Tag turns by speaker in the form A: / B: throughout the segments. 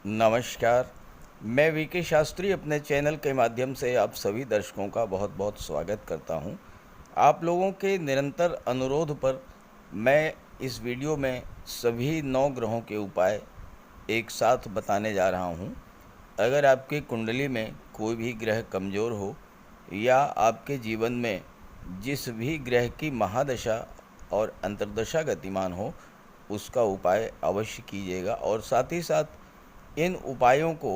A: नमस्कार। मैं वीके शास्त्री अपने चैनल के माध्यम से आप सभी दर्शकों का बहुत बहुत स्वागत करता हूं। आप लोगों के निरंतर अनुरोध पर मैं इस वीडियो में सभी 9 ग्रहों के उपाय एक साथ बताने जा रहा हूं। अगर आपकी कुंडली में कोई भी ग्रह कमज़ोर हो या आपके जीवन में जिस भी ग्रह की महादशा और अंतर्दशा गतिमान हो, उसका उपाय अवश्य कीजिएगा और साथ ही साथ इन उपायों को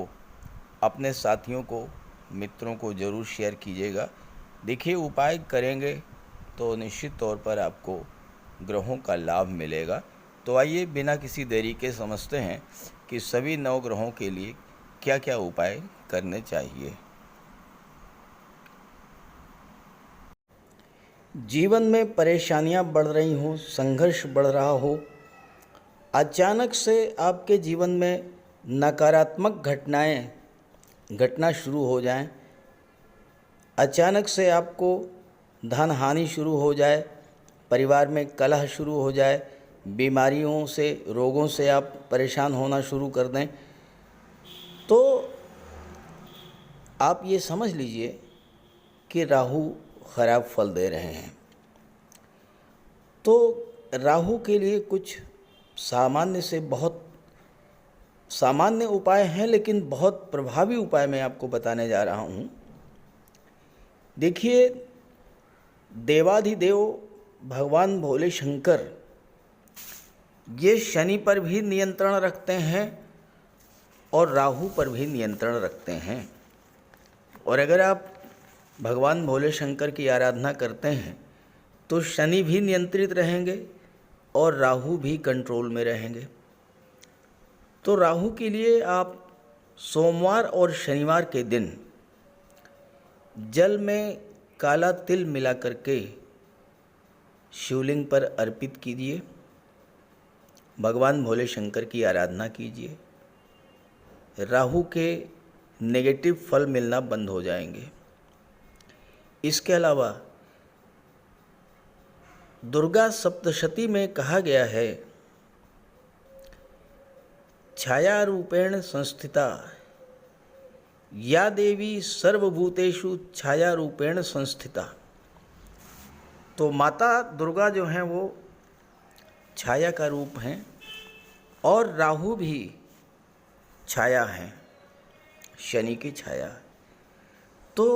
A: अपने साथियों को, मित्रों को ज़रूर शेयर कीजिएगा। देखिए, उपाय करेंगे तो निश्चित तौर पर आपको ग्रहों का लाभ मिलेगा। तो आइए बिना किसी देरी के समझते हैं कि सभी 9 ग्रहों के लिए क्या क्या उपाय करने चाहिए। जीवन में परेशानियां बढ़ रही हों, संघर्ष बढ़ रहा हो, अचानक से आपके जीवन में नकारात्मक घटना शुरू हो जाएं, अचानक से आपको धन हानि शुरू हो जाए, परिवार में कलह शुरू हो जाए, बीमारियों से, रोगों से आप परेशान होना शुरू कर दें, तो आप ये समझ लीजिए कि राहु खराब फल दे रहे हैं। तो राहु के लिए कुछ सामान्य से बहुत सामान्य उपाय हैं, लेकिन बहुत प्रभावी उपाय मैं आपको बताने जा रहा हूँ। देखिए, देवाधिदेव भगवान भोले शंकर ये शनि पर भी नियंत्रण रखते हैं और राहु पर भी नियंत्रण रखते हैं। और अगर आप भगवान भोले शंकर की आराधना करते हैं तो शनि भी नियंत्रित रहेंगे और राहु भी कंट्रोल में रहेंगे। तो राहु के लिए आप सोमवार और शनिवार के दिन जल में काला तिल मिला करके शिवलिंग पर अर्पित कीजिए, भगवान भोले शंकर की आराधना कीजिए। राहु के नेगेटिव फल मिलना बंद हो जाएंगे। इसके अलावा दुर्गा सप्तशती में कहा गया है, छाया रूपेण संस्थिता या देवी सर्वभूतेषु छाया रूपेण संस्थिता। तो माता दुर्गा जो हैं वो छाया का रूप हैं और राहु भी छाया हैं, शनि की छाया। तो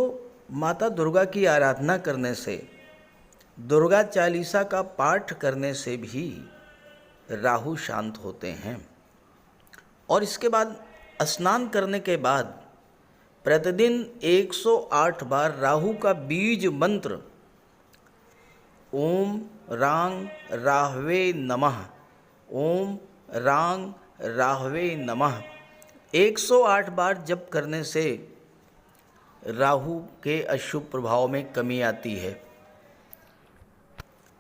A: माता दुर्गा की आराधना करने से, दुर्गा चालीसा का पाठ करने से भी राहु शांत होते हैं। और इसके बाद स्नान करने के बाद प्रतिदिन 108 बार राहु का बीज मंत्र ओम रांग राहवे नमः, ओम रांग राहवे नमः 108 बार जप करने से राहु के अशुभ प्रभाव में कमी आती है।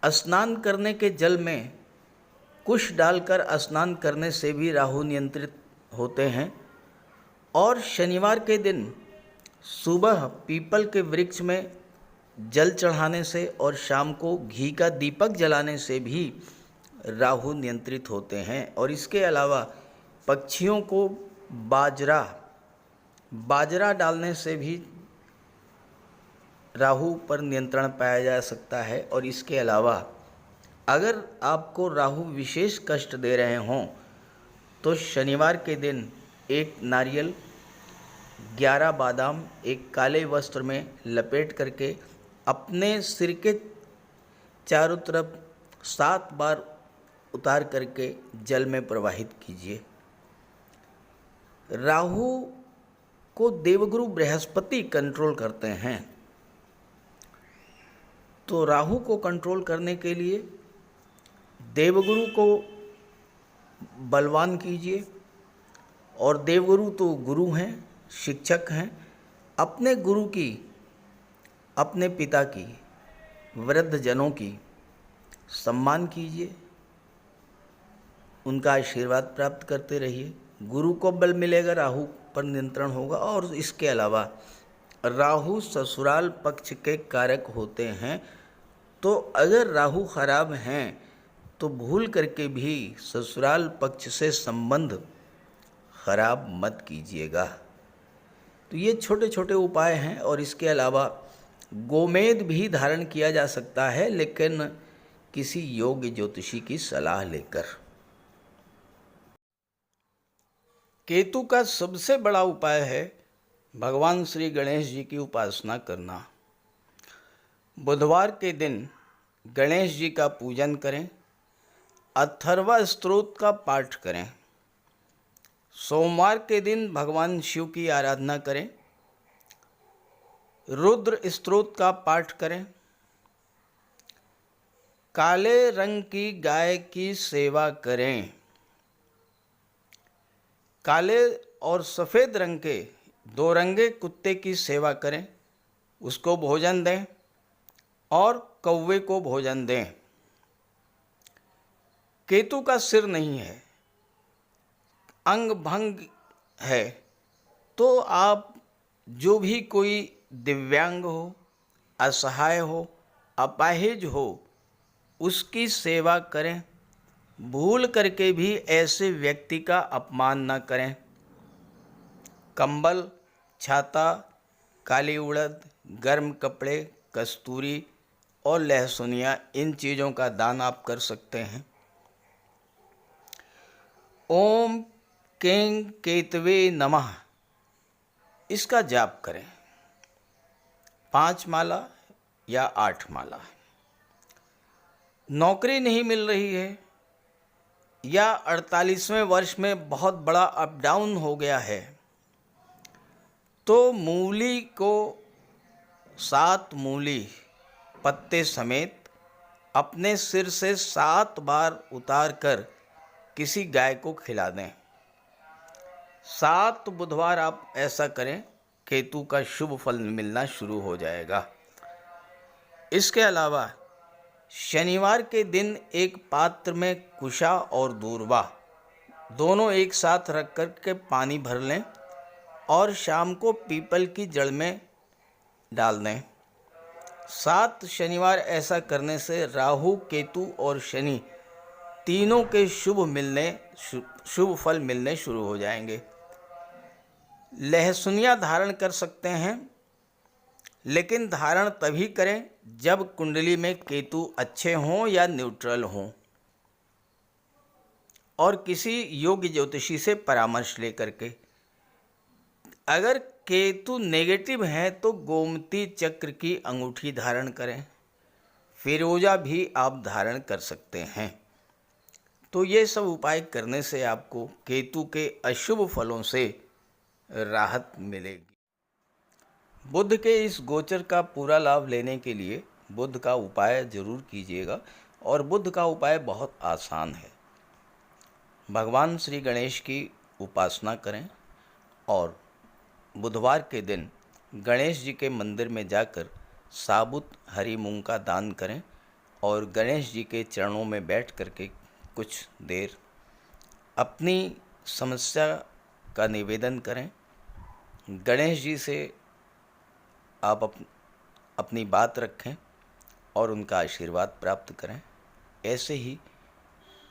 A: स्नान करने के जल में कुश डालकर स्नान करने से भी राहु नियंत्रित होते हैं। और शनिवार के दिन सुबह पीपल के वृक्ष में जल चढ़ाने से और शाम को घी का दीपक जलाने से भी राहु नियंत्रित होते हैं। और इसके अलावा पक्षियों को बाजरा डालने से भी राहु पर नियंत्रण पाया जा सकता है। और इसके अलावा अगर आपको राहु विशेष कष्ट दे रहे हों तो शनिवार के दिन एक नारियल, 11 बादाम एक काले वस्त्र में लपेट करके अपने सिर के चारों तरफ 7 बार उतार करके जल में प्रवाहित कीजिए। राहु को देवगुरु बृहस्पति कंट्रोल करते हैं। तो राहु को कंट्रोल करने के लिए देवगुरु को बलवान कीजिए। और देवगुरु तो गुरु हैं, शिक्षक हैं। अपने गुरु की, अपने पिता की, वृद्ध जनों की सम्मान कीजिए, उनका आशीर्वाद प्राप्त करते रहिए। गुरु को बल मिलेगा, राहु पर नियंत्रण होगा। और इसके अलावा राहु ससुराल पक्ष के कारक होते हैं। तो अगर राहु खराब हैं तो भूल करके भी ससुराल पक्ष से संबंध खराब मत कीजिएगा। तो ये छोटे छोटे उपाय हैं। और इसके अलावा गोमेद भी धारण किया जा सकता है, लेकिन किसी योग्य ज्योतिषी की सलाह लेकर। केतु का सबसे बड़ा उपाय है भगवान श्री गणेश जी की उपासना करना। बुधवार के दिन गणेश जी का पूजन करें, अथर्वा स्तोत्र का पाठ करें। सोमवार के दिन भगवान शिव की आराधना करें, रुद्र स्तोत्र का पाठ करें। काले रंग की गाय की सेवा करें। काले और सफ़ेद रंग के दो रंगे कुत्ते की सेवा करें, उसको भोजन दें और कौवे को भोजन दें। केतु का सिर नहीं है, अंग भंग है, तो आप जो भी कोई दिव्यांग हो, असहाय हो, अपाहिज हो, उसकी सेवा करें। भूल करके भी ऐसे व्यक्ति का अपमान न करें। कंबल, छाता, काली उड़द, गर्म कपड़े, कस्तूरी और लहसुनिया, इन चीज़ों का दान आप कर सकते हैं। ओम कें केतवे नमः, इसका जाप करें 5 माला या 8 माला। नौकरी नहीं मिल रही है या 48वें वर्ष में बहुत बड़ा अप डाउन हो गया है, तो मूली को 7 मूली पत्ते समेत अपने सिर से 7 बार उतार कर किसी गाय को खिला दें। 7 बुधवार आप ऐसा करें, केतु का शुभ फल मिलना शुरू हो जाएगा। इसके अलावा शनिवार के दिन एक पात्र में कुशा और दूर्वा दोनों एक साथ रख कर के पानी भर लें और शाम को पीपल की जड़ में डाल दें। 7 शनिवार ऐसा करने से राहु, केतु और शनि तीनों के शुभ फल मिलने शुरू हो जाएंगे। लहसुनिया धारण कर सकते हैं, लेकिन धारण तभी करें जब कुंडली में केतु अच्छे हों या न्यूट्रल हों, और किसी योग्य ज्योतिषी से परामर्श लेकर के। अगर केतु नेगेटिव हैं तो गोमती चक्र की अंगूठी धारण करें, फिरोजा भी आप धारण कर सकते हैं। तो ये सब उपाय करने से आपको केतु के अशुभ फलों से राहत मिलेगी। बुध के इस गोचर का पूरा लाभ लेने के लिए बुध का उपाय जरूर कीजिएगा, और बुध का उपाय बहुत आसान है। भगवान श्री गणेश की उपासना करें और बुधवार के दिन गणेश जी के मंदिर में जाकर साबुत हरी मूंग का दान करें और गणेश जी के चरणों में बैठ करके कुछ देर अपनी समस्या का निवेदन करें। गणेश जी से आप अपनी बात रखें और उनका आशीर्वाद प्राप्त करें। ऐसे ही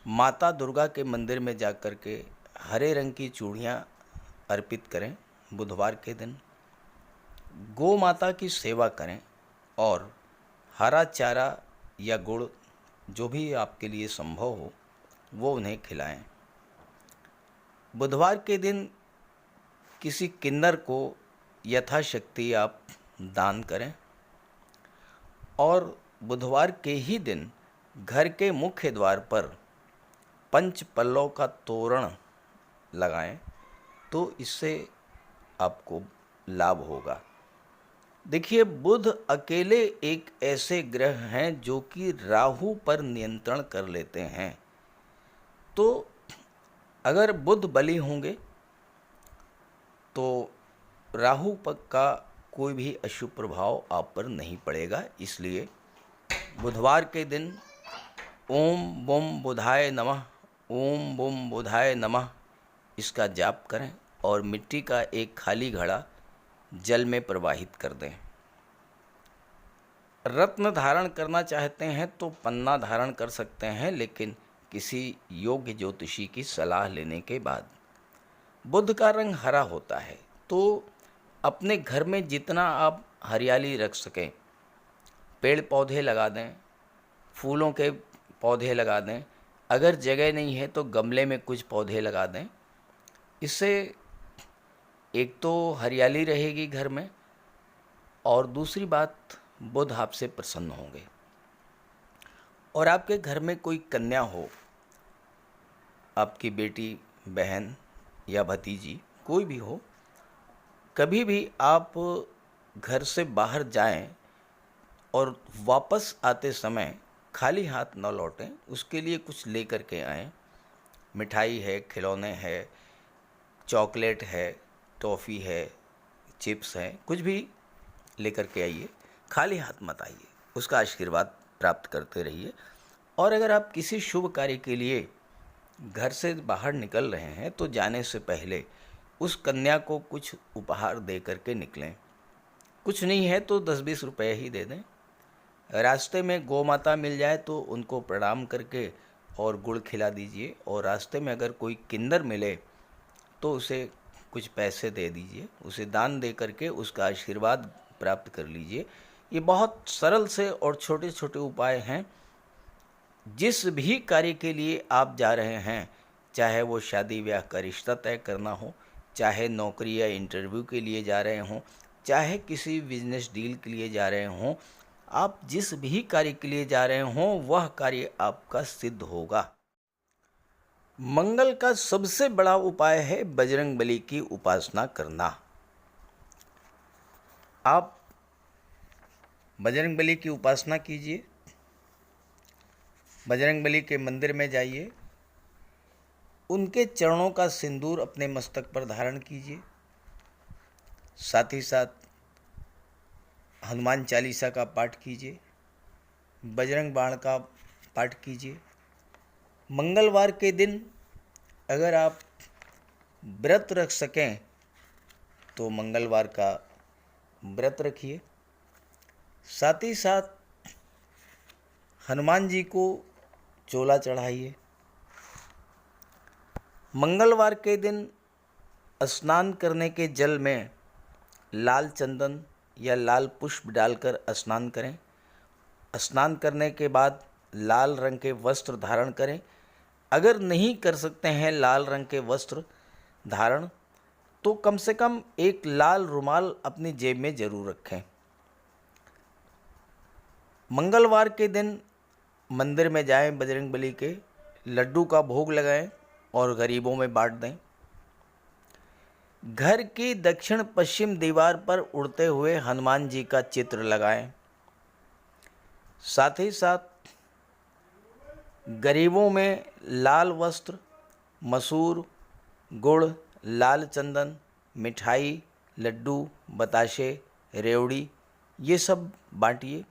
A: माता दुर्गा के मंदिर में जाकर के हरे रंग की चूड़ियाँ अर्पित करें। बुधवार के दिन गौ माता की सेवा करें और हरा चारा या गुड़, जो भी आपके लिए संभव हो, वो उन्हें खिलाएं। बुधवार के दिन किसी किन्नर को यथाशक्ति आप दान करें, और बुधवार के ही दिन घर के मुख्य द्वार पर 5 पल्लव का तोरण लगाएं, तो इससे आपको लाभ होगा। देखिए, बुध अकेले एक ऐसे ग्रह हैं जो कि राहु पर नियंत्रण कर लेते हैं। तो अगर बुध बली होंगे तो राहु का कोई भी अशुभ प्रभाव आप पर नहीं पड़ेगा। इसलिए बुधवार के दिन ओम बुम बुधाय नमः, ओम बुम बुधाय नमः, इसका जाप करें और मिट्टी का एक खाली घड़ा जल में प्रवाहित कर दें। रत्न धारण करना चाहते हैं तो पन्ना धारण कर सकते हैं, लेकिन किसी योग्य ज्योतिषी की सलाह लेने के बाद। बुध का रंग हरा होता है, तो अपने घर में जितना आप हरियाली रख सकें, पेड़ पौधे लगा दें, फूलों के पौधे लगा दें, अगर जगह नहीं है तो गमले में कुछ पौधे लगा दें। इससे एक तो हरियाली रहेगी घर में, और दूसरी बात, बुध आपसे प्रसन्न होंगे। और आपके घर में कोई कन्या हो, आपकी बेटी, बहन या भतीजी, कोई भी हो, कभी भी आप घर से बाहर जाएं और वापस आते समय खाली हाथ न लौटें, उसके लिए कुछ लेकर के आएं। मिठाई है, खिलौने है, चॉकलेट है, टॉफ़ी है, चिप्स हैं, कुछ भी लेकर के आइए, खाली हाथ मत आइए, उसका आशीर्वाद प्राप्त करते रहिए। और अगर आप किसी शुभ कार्य के लिए घर से बाहर निकल रहे हैं तो जाने से पहले उस कन्या को कुछ उपहार दे करके निकलें। कुछ नहीं है तो 10-20 रुपए ही दे दें। रास्ते में गौ माता मिल जाए तो उनको प्रणाम करके और गुड़ खिला दीजिए, और रास्ते में अगर कोई किन्नर मिले तो उसे कुछ पैसे दे दीजिए, उसे दान दे करके उसका आशीर्वाद प्राप्त कर लीजिए। ये बहुत सरल से और छोटे छोटे उपाय हैं। जिस भी कार्य के लिए आप जा रहे हैं, चाहे वो शादी ब्याह का रिश्ता तय करना हो, चाहे नौकरी या इंटरव्यू के लिए जा रहे हों, चाहे किसी बिजनेस डील के लिए जा रहे हों, आप जिस भी कार्य के लिए जा रहे हों वह कार्य आपका सिद्ध होगा। मंगल का सबसे बड़ा उपाय है बजरंगबली की उपासना करना। आप बजरंगबली की उपासना कीजिए, बजरंगबली के मंदिर में जाइए, उनके चरणों का सिंदूर अपने मस्तक पर धारण कीजिए, साथ ही साथ हनुमान चालीसा का पाठ कीजिए, बजरंग बाण का पाठ कीजिए। मंगलवार के दिन अगर आप व्रत रख सकें तो मंगलवार का व्रत रखिए। साथ ही साथ हनुमान जी को चोला चढ़ाइए। मंगलवार के दिन स्नान करने के जल में लाल चंदन या लाल पुष्प डालकर स्नान करें। स्नान करने के बाद लाल रंग के वस्त्र धारण करें। अगर नहीं कर सकते हैं लाल रंग के वस्त्र धारण, तो कम से कम एक लाल रुमाल अपनी जेब में जरूर रखें। मंगलवार के दिन मंदिर में जाएं, बजरंगबली के लड्डू का भोग लगाएं और गरीबों में बांट दें। घर की दक्षिण पश्चिम दीवार पर उड़ते हुए हनुमान जी का चित्र लगाएं। साथ ही साथ गरीबों में लाल वस्त्र, मसूर, गुड़, लाल चंदन, मिठाई, लड्डू, बताशे, रेवड़ी, ये सब बांटिए।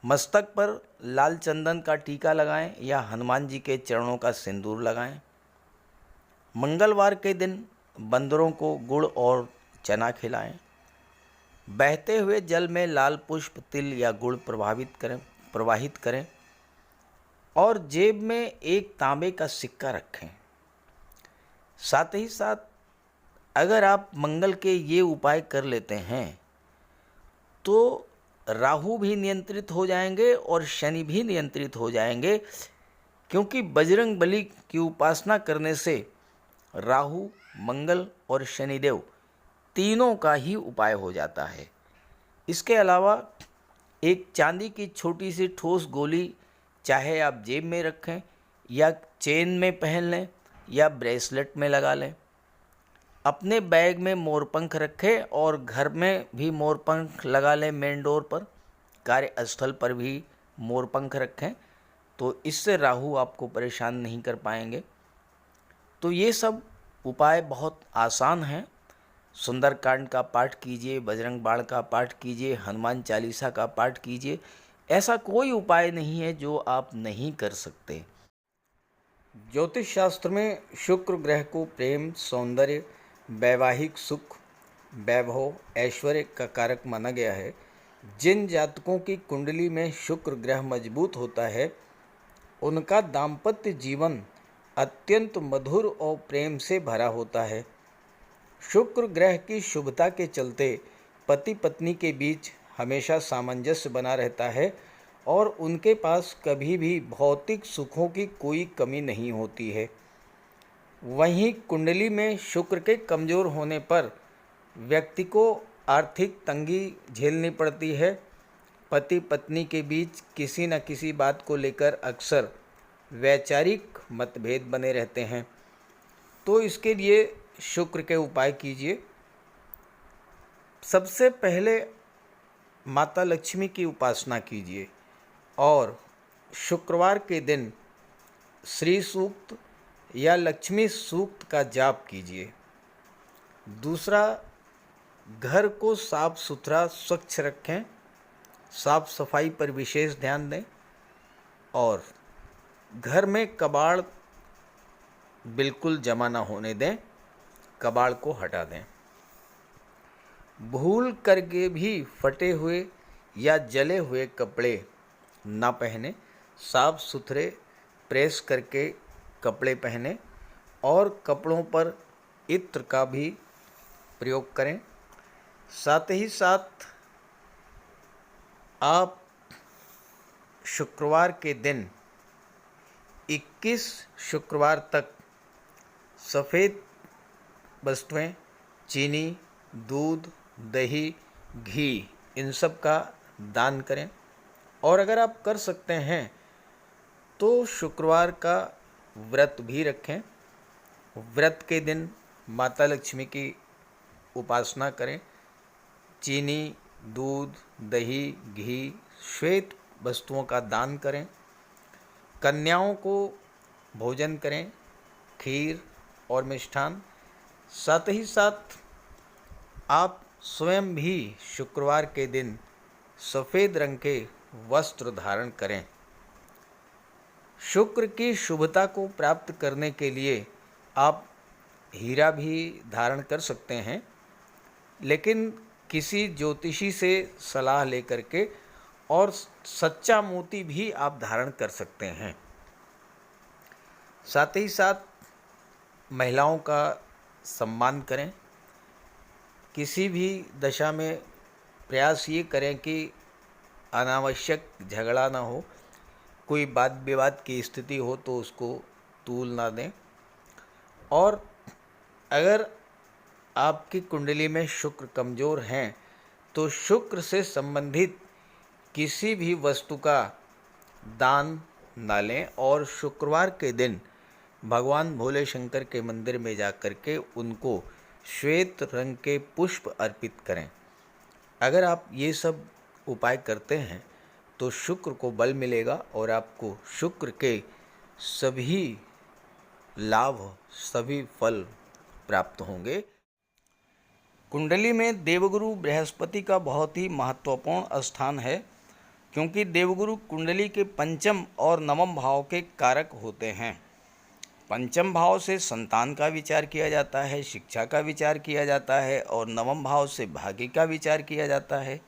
A: मस्तक पर लाल चंदन का टीका लगाएं या हनुमान जी के चरणों का सिंदूर लगाएं। मंगलवार के दिन बंदरों को गुड़ और चना खिलाएं। बहते हुए जल में लाल पुष्प, तिल या गुड़ प्रवाहित करें और जेब में एक तांबे का सिक्का रखें। साथ ही साथ अगर आप मंगल के ये उपाय कर लेते हैं तो राहु भी नियंत्रित हो जाएंगे और शनि भी नियंत्रित हो जाएंगे, क्योंकि बजरंगबली की उपासना करने से राहु, मंगल और शनिदेव तीनों का ही उपाय हो जाता है। इसके अलावा एक चांदी की छोटी सी ठोस गोली चाहे आप जेब में रखें या चेन में पहन लें या ब्रेसलेट में लगा लें। अपने बैग में मोरपंख रखें और घर में भी मोरपंख लगा लें। मेन डोर पर, कार्यस्थल पर भी मोरपंख रखें, तो इससे राहु आपको परेशान नहीं कर पाएंगे। तो ये सब उपाय बहुत आसान हैं। सुंदरकांड का पाठ कीजिए, बजरंग बाण का पाठ कीजिए, हनुमान चालीसा का पाठ कीजिए। ऐसा कोई उपाय नहीं है जो आप नहीं कर सकते। ज्योतिष शास्त्र में शुक्र ग्रह को प्रेम, सौंदर्य, वैवाहिक सुख, वैभव, ऐश्वर्य का कारक माना गया है। जिन जातकों की कुंडली में शुक्र ग्रह मजबूत होता है उनका दाम्पत्य जीवन अत्यंत मधुर और प्रेम से भरा होता है। शुक्र ग्रह की शुभता के चलते पति पत्नी के बीच हमेशा सामंजस्य बना रहता है और उनके पास कभी भी भौतिक सुखों की कोई कमी नहीं होती है। वहीं कुंडली में शुक्र के कमज़ोर होने पर व्यक्ति को आर्थिक तंगी झेलनी पड़ती है। पति पत्नी के बीच किसी न किसी बात को लेकर अक्सर वैचारिक मतभेद बने रहते हैं। तो इसके लिए शुक्र के उपाय कीजिए। सबसे पहले माता लक्ष्मी की उपासना कीजिए और शुक्रवार के दिन श्री सूक्त या लक्ष्मी सूक्त का जाप कीजिए। दूसरा, घर को साफ सुथरा स्वच्छ रखें, साफ सफाई पर विशेष ध्यान दें और घर में कबाड़ बिल्कुल जमा ना होने दें, कबाड़ को हटा दें। भूल करके भी फटे हुए या जले हुए कपड़े ना पहने, साफ सुथरे प्रेस करके कपड़े पहने और कपड़ों पर इत्र का भी प्रयोग करें। साथ ही साथ आप शुक्रवार के दिन 21 शुक्रवार तक सफ़ेद वस्तुएं, चीनी, दूध, दही, घी, इन सब का दान करें। और अगर आप कर सकते हैं तो शुक्रवार का व्रत भी रखें। व्रत के दिन माता लक्ष्मी की उपासना करें। चीनी, दूध, दही, घी, श्वेत वस्तुओं का दान करें। कन्याओं को भोजन करें, खीर और मिष्ठान। साथ ही साथ आप स्वयं भी शुक्रवार के दिन सफ़ेद रंग के वस्त्र धारण करें। शुक्र की शुभता को प्राप्त करने के लिए आप हीरा भी धारण कर सकते हैं, लेकिन किसी ज्योतिषी से सलाह लेकर के, और सच्चा मोती भी आप धारण कर सकते हैं। साथ ही साथ महिलाओं का सम्मान करें। किसी भी दशा में प्रयास ये करें कि अनावश्यक झगड़ा ना हो, कोई वाद विवाद की स्थिति हो तो उसको तूल ना दें। और अगर आपकी कुंडली में शुक्र कमज़ोर हैं तो शुक्र से संबंधित किसी भी वस्तु का दान ना लें और शुक्रवार के दिन भगवान भोले शंकर के मंदिर में जाकर के उनको श्वेत रंग के पुष्प अर्पित करें। अगर आप ये सब उपाय करते हैं तो शुक्र को बल मिलेगा और आपको शुक्र के सभी लाभ, सभी फल प्राप्त होंगे। कुंडली में देवगुरु बृहस्पति का बहुत ही महत्वपूर्ण स्थान है, क्योंकि देवगुरु कुंडली के पंचम और नवम भाव के कारक होते हैं। पंचम भाव से संतान का विचार किया जाता है, शिक्षा का विचार किया जाता है और नवम भाव से भाग्य का विचार किया जाता है।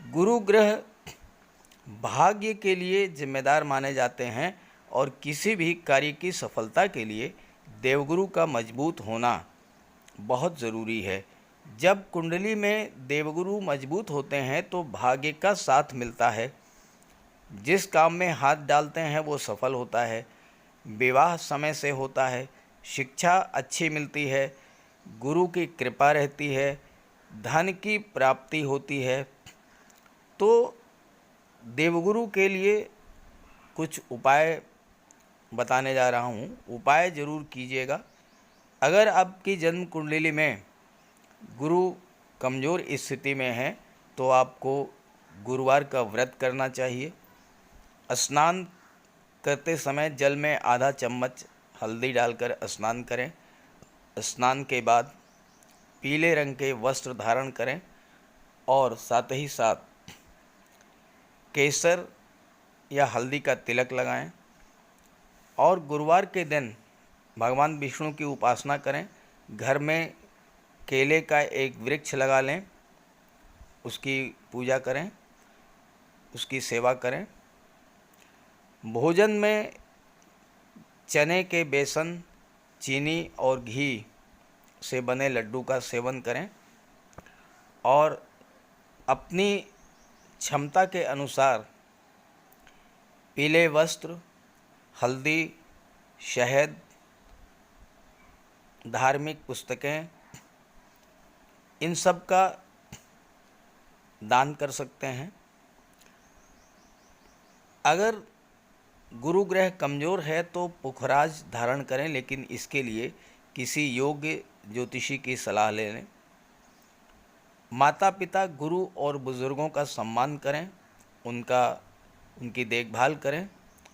A: गुरु ग्रह भाग्य के लिए जिम्मेदार माने जाते हैं और किसी भी कार्य की सफलता के लिए देवगुरु का मजबूत होना बहुत ज़रूरी है। जब कुंडली में देवगुरु मजबूत होते हैं तो भाग्य का साथ मिलता है। जिस काम में हाथ डालते हैं वो सफल होता है। विवाह समय से होता है, शिक्षा अच्छी मिलती है, गुरु की कृपा रहती है, धन की प्राप्ति होती है। तो देवगुरु के लिए कुछ उपाय बताने जा रहा हूँ, उपाय ज़रूर कीजिएगा। अगर आपकी जन्म कुंडली में गुरु कमज़ोर स्थिति में है तो आपको गुरुवार का व्रत करना चाहिए। स्नान करते समय जल में आधा चम्मच हल्दी डालकर स्नान करें। स्नान के बाद पीले रंग के वस्त्र धारण करें और साथ ही साथ केसर या हल्दी का तिलक लगाएं। और गुरुवार के दिन भगवान विष्णु की उपासना करें। घर में केले का एक वृक्ष लगा लें, उसकी पूजा करें, उसकी सेवा करें। भोजन में चने के बेसन, चीनी और घी से बने लड्डू का सेवन करें और अपनी क्षमता के अनुसार पीले वस्त्र, हल्दी, शहद, धार्मिक पुस्तकें, इन सब का दान कर सकते हैं। अगर गुरु ग्रह कमज़ोर है तो पुखराज धारण करें, लेकिन इसके लिए किसी योग्य ज्योतिषी की सलाह ले लें। माता पिता, गुरु और बुज़ुर्गों का सम्मान करें, उनकी देखभाल करें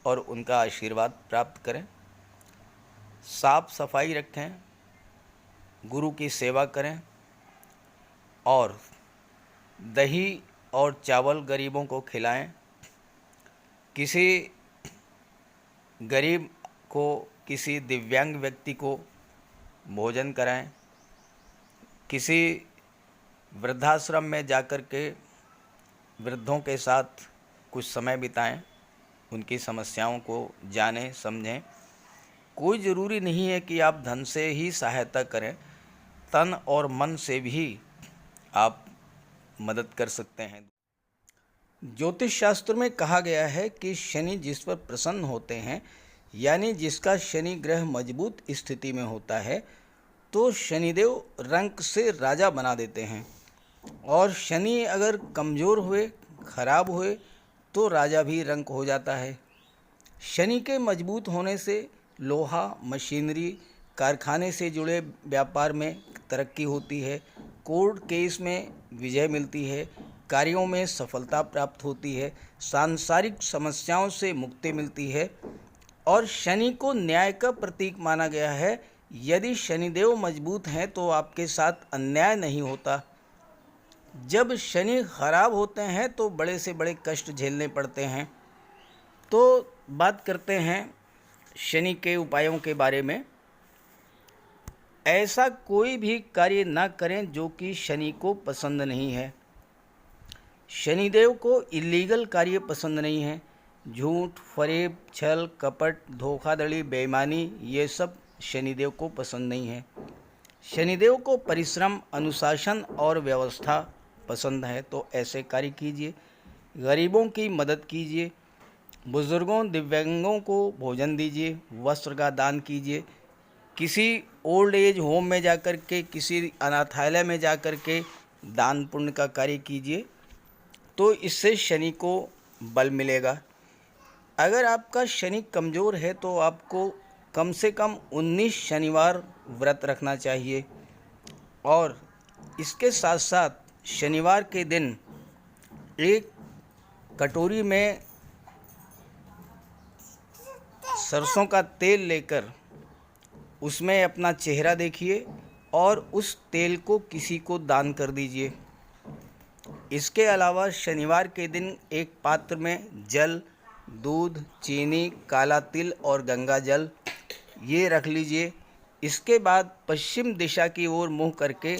A: और उनका आशीर्वाद प्राप्त करें। साफ सफाई रखें, गुरु की सेवा करें और दही और चावल गरीबों को खिलाएं। किसी गरीब को, किसी दिव्यांग व्यक्ति को भोजन कराएं। किसी वृद्धाश्रम में जाकर के वृद्धों के साथ कुछ समय बिताएं, उनकी समस्याओं को जानें समझें। कोई ज़रूरी नहीं है कि आप धन से ही सहायता करें, तन और मन से भी आप मदद कर सकते हैं। ज्योतिष शास्त्र में कहा गया है कि शनि जिस पर प्रसन्न होते हैं, यानी जिसका शनि ग्रह मजबूत स्थिति में होता है, तो शनिदेव रंक से राजा बना देते हैं, और शनि अगर कमज़ोर हुए, खराब हुए, तो राजा भी रंक हो जाता है। शनि के मजबूत होने से लोहा, मशीनरी, कारखाने से जुड़े व्यापार में तरक्की होती है, कोर्ट केस में विजय मिलती है, कार्यों में सफलता प्राप्त होती है, सांसारिक समस्याओं से मुक्ति मिलती है। और शनि को न्याय का प्रतीक माना गया है। यदि शनिदेव मजबूत हैं तो आपके साथ अन्याय नहीं होता। जब शनि खराब होते हैं तो बड़े से बड़े कष्ट झेलने पड़ते हैं। तो बात करते हैं शनि के उपायों के बारे में। ऐसा कोई भी कार्य ना करें जो कि शनि को पसंद नहीं है। शनिदेव को इलीगल कार्य पसंद नहीं है। झूठ, फरेब, छल, कपट, धोखाधड़ी, बेईमानी, ये सब शनिदेव को पसंद नहीं है। शनिदेव को परिश्रम, अनुशासन और व्यवस्था पसंद है, तो ऐसे कार्य कीजिए। गरीबों की मदद कीजिए, बुज़ुर्गों, दिव्यांगों को भोजन दीजिए, वस्त्र का दान कीजिए। किसी ओल्ड एज होम में जाकर के, किसी अनाथालय में जाकर के दान पुण्य का कार्य कीजिए, तो इससे शनि को बल मिलेगा। अगर आपका शनि कमज़ोर है तो आपको कम से कम 19 शनिवार व्रत रखना चाहिए। और इसके साथ साथ शनिवार के दिन एक कटोरी में सरसों का तेल लेकर उसमें अपना चेहरा देखिए और उस तेल को किसी को दान कर दीजिए। इसके अलावा शनिवार के दिन एक पात्र में जल, दूध, चीनी, काला तिल और गंगा जल ये रख लीजिए। इसके बाद पश्चिम दिशा की ओर मुँह करके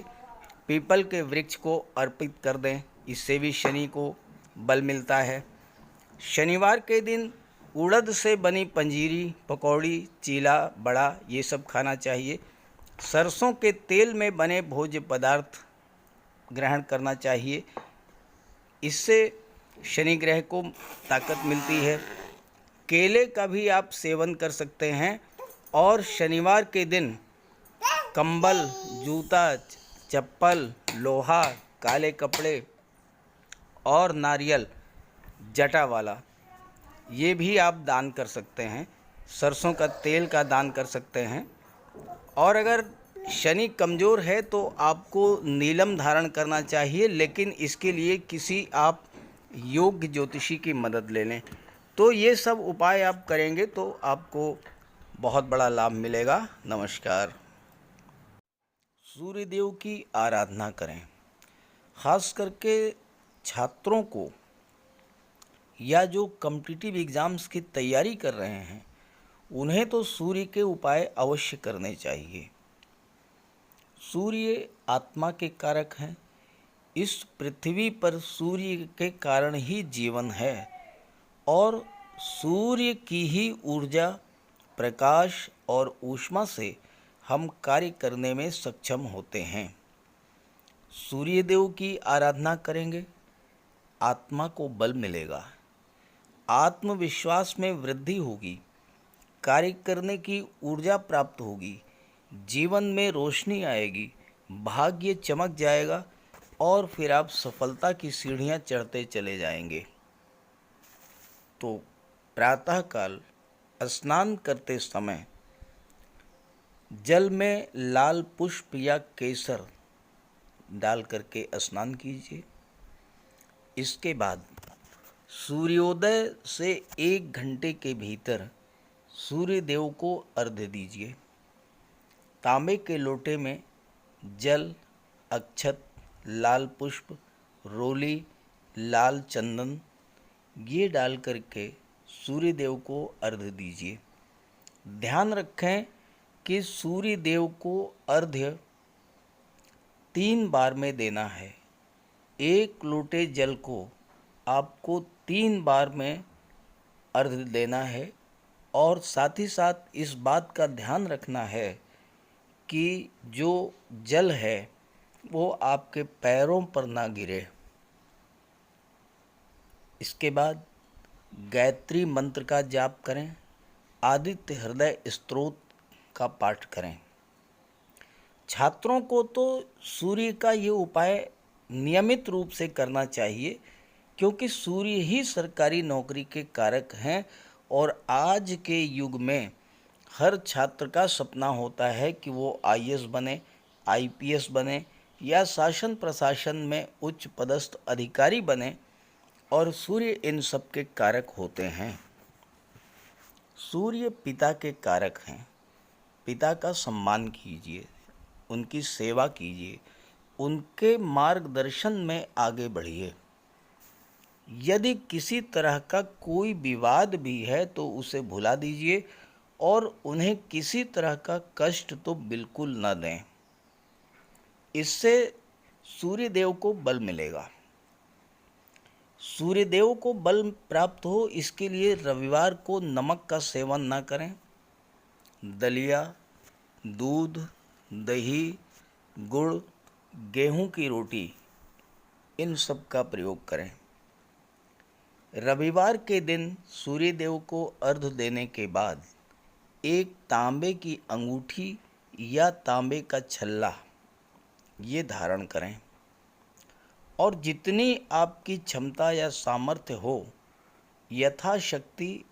A: पीपल के वृक्ष को अर्पित कर दें। इससे भी शनि को बल मिलता है। शनिवार के दिन उड़द से बनी पंजीरी, पकौड़ी, चीला, बड़ा ये सब खाना चाहिए। सरसों के तेल में बने भोज्य पदार्थ ग्रहण करना चाहिए। इससे शनि ग्रह को ताकत मिलती है। केले का भी आप सेवन कर सकते हैं। और शनिवार के दिन कंबल, जूता, चप्पल, लोहा, काले कपड़े और नारियल जटा वाला ये भी आप दान कर सकते हैं। सरसों का तेल का दान कर सकते हैं। और अगर शनि कमज़ोर है तो आपको नीलम धारण करना चाहिए, लेकिन इसके लिए किसी आप योग्य ज्योतिषी की मदद ले लें। तो ये सब उपाय आप करेंगे तो आपको बहुत बड़ा लाभ मिलेगा। नमस्कार। सूर्यदेव की आराधना करें। ख़ास करके छात्रों को या जो कॉम्पिटिटिव एग्ज़ाम्स की तैयारी कर रहे हैं उन्हें तो सूर्य के उपाय अवश्य करने चाहिए। सूर्य आत्मा के कारक हैं। इस पृथ्वी पर सूर्य के कारण ही जीवन है और सूर्य की ही ऊर्जा प्रकाश और ऊष्मा से हम कार्य करने में सक्षम होते हैं। सूर्यदेव की आराधना करेंगे, आत्मा को बल मिलेगा, आत्मविश्वास में वृद्धि होगी, कार्य करने की ऊर्जा प्राप्त होगी, जीवन में रोशनी आएगी, भाग्य चमक जाएगा और फिर आप सफलता की सीढ़ियां चढ़ते चले जाएंगे। तो प्रातःकाल स्नान करते समय जल में लाल पुष्प या केसर डाल करके स्नान कीजिए। इसके बाद सूर्योदय से 1 घंटे के भीतर सूर्य देव को अर्घ्य दीजिए। तांबे के लोटे में जल, अक्षत, लाल पुष्प, रोली, लाल चंदन ये डाल करके सूर्य देव को अर्घ्य दीजिए। ध्यान रखें कि सूर्य देव को अर्घ्य 3 बार में देना है। 1 लोटे जल को आपको 3 बार में अर्घ्य देना है और साथ ही साथ इस बात का ध्यान रखना है कि जो जल है वो आपके पैरों पर ना गिरे। इसके बाद गायत्री मंत्र का जाप करें, आदित्य हृदय स्तोत्र का पाठ करें। छात्रों को तो सूर्य का ये उपाय नियमित रूप से करना चाहिए, क्योंकि सूर्य ही सरकारी नौकरी के कारक हैं और आज के युग में हर छात्र का सपना होता है कि वो आईएएस बने, आईपीएस बने या शासन प्रशासन में उच्च पदस्थ अधिकारी बने, और सूर्य इन सब के कारक होते हैं। सूर्य पिता के कारक हैं। पिता का सम्मान कीजिए, उनकी सेवा कीजिए, उनके मार्गदर्शन में आगे बढ़िए। यदि किसी तरह का कोई विवाद भी है तो उसे भुला दीजिए और उन्हें किसी तरह का कष्ट तो बिल्कुल न दें। इससे सूर्यदेव को बल मिलेगा। सूर्यदेव को बल प्राप्त हो, इसके लिए रविवार को नमक का सेवन ना करें। दलिया, दूध, दही, गुड़, गेहूं की रोटी इन सब का प्रयोग करें। रविवार के दिन सूर्यदेव को अर्घ्य देने के बाद एक तांबे की अंगूठी या तांबे का छल्ला ये धारण करें और जितनी आपकी क्षमता या सामर्थ्य हो यथाशक्ति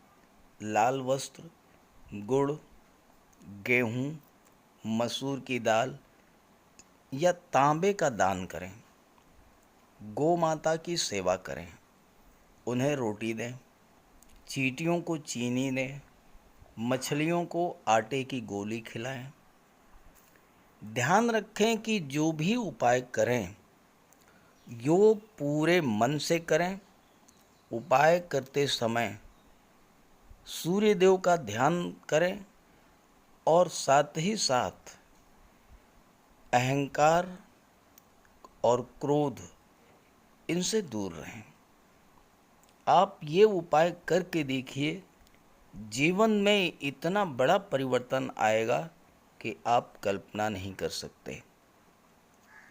A: लाल वस्त्र, गुड़, गेहूं, मसूर की दाल या तांबे का दान करें। गौ माता की सेवा करें, उन्हें रोटी दें, चींटियों को चीनी दें, मछलियों को आटे की गोली खिलाएं। ध्यान रखें कि जो भी उपाय करें यो पूरे मन से करें। उपाय करते समय सूर्यदेव का ध्यान करें और साथ ही साथ अहंकार और क्रोध इनसे दूर रहें। आप ये उपाय करके देखिए, जीवन में इतना बड़ा परिवर्तन आएगा कि आप कल्पना नहीं कर सकते।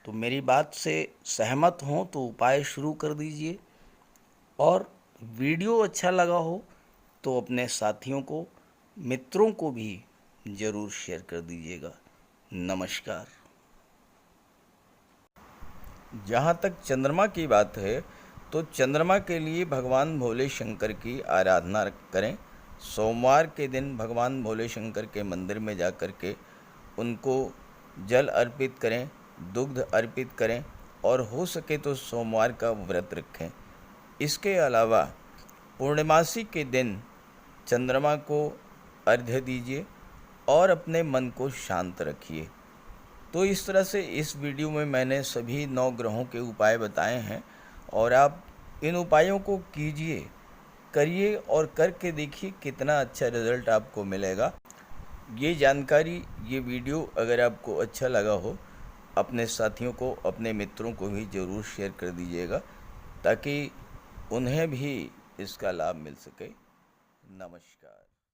A: तो मेरी बात से सहमत हों तो उपाय शुरू कर दीजिए, और वीडियो अच्छा लगा हो तो अपने साथियों को, मित्रों को भी ज़रूर शेयर कर दीजिएगा। नमस्कार। जहाँ तक चंद्रमा की बात है तो चंद्रमा के लिए भगवान भोले शंकर की आराधना करें। सोमवार के दिन भगवान भोले शंकर के मंदिर में जा कर के उनको जल अर्पित करें, दुग्ध अर्पित करें और हो सके तो सोमवार का व्रत रखें। इसके अलावा पूर्णिमासी के दिन चंद्रमा को अर्घ्य दीजिए और अपने मन को शांत रखिए। तो इस तरह से इस वीडियो में मैंने सभी 9 ग्रहों के उपाय बताए हैं और आप इन उपायों को कीजिए, करिए और करके देखिए कितना अच्छा रिज़ल्ट आपको मिलेगा। ये जानकारी, ये वीडियो अगर आपको अच्छा लगा हो, अपने साथियों को, अपने मित्रों को भी ज़रूर शेयर कर दीजिएगा ताकि उन्हें भी इसका लाभ मिल सके। नमस्कार।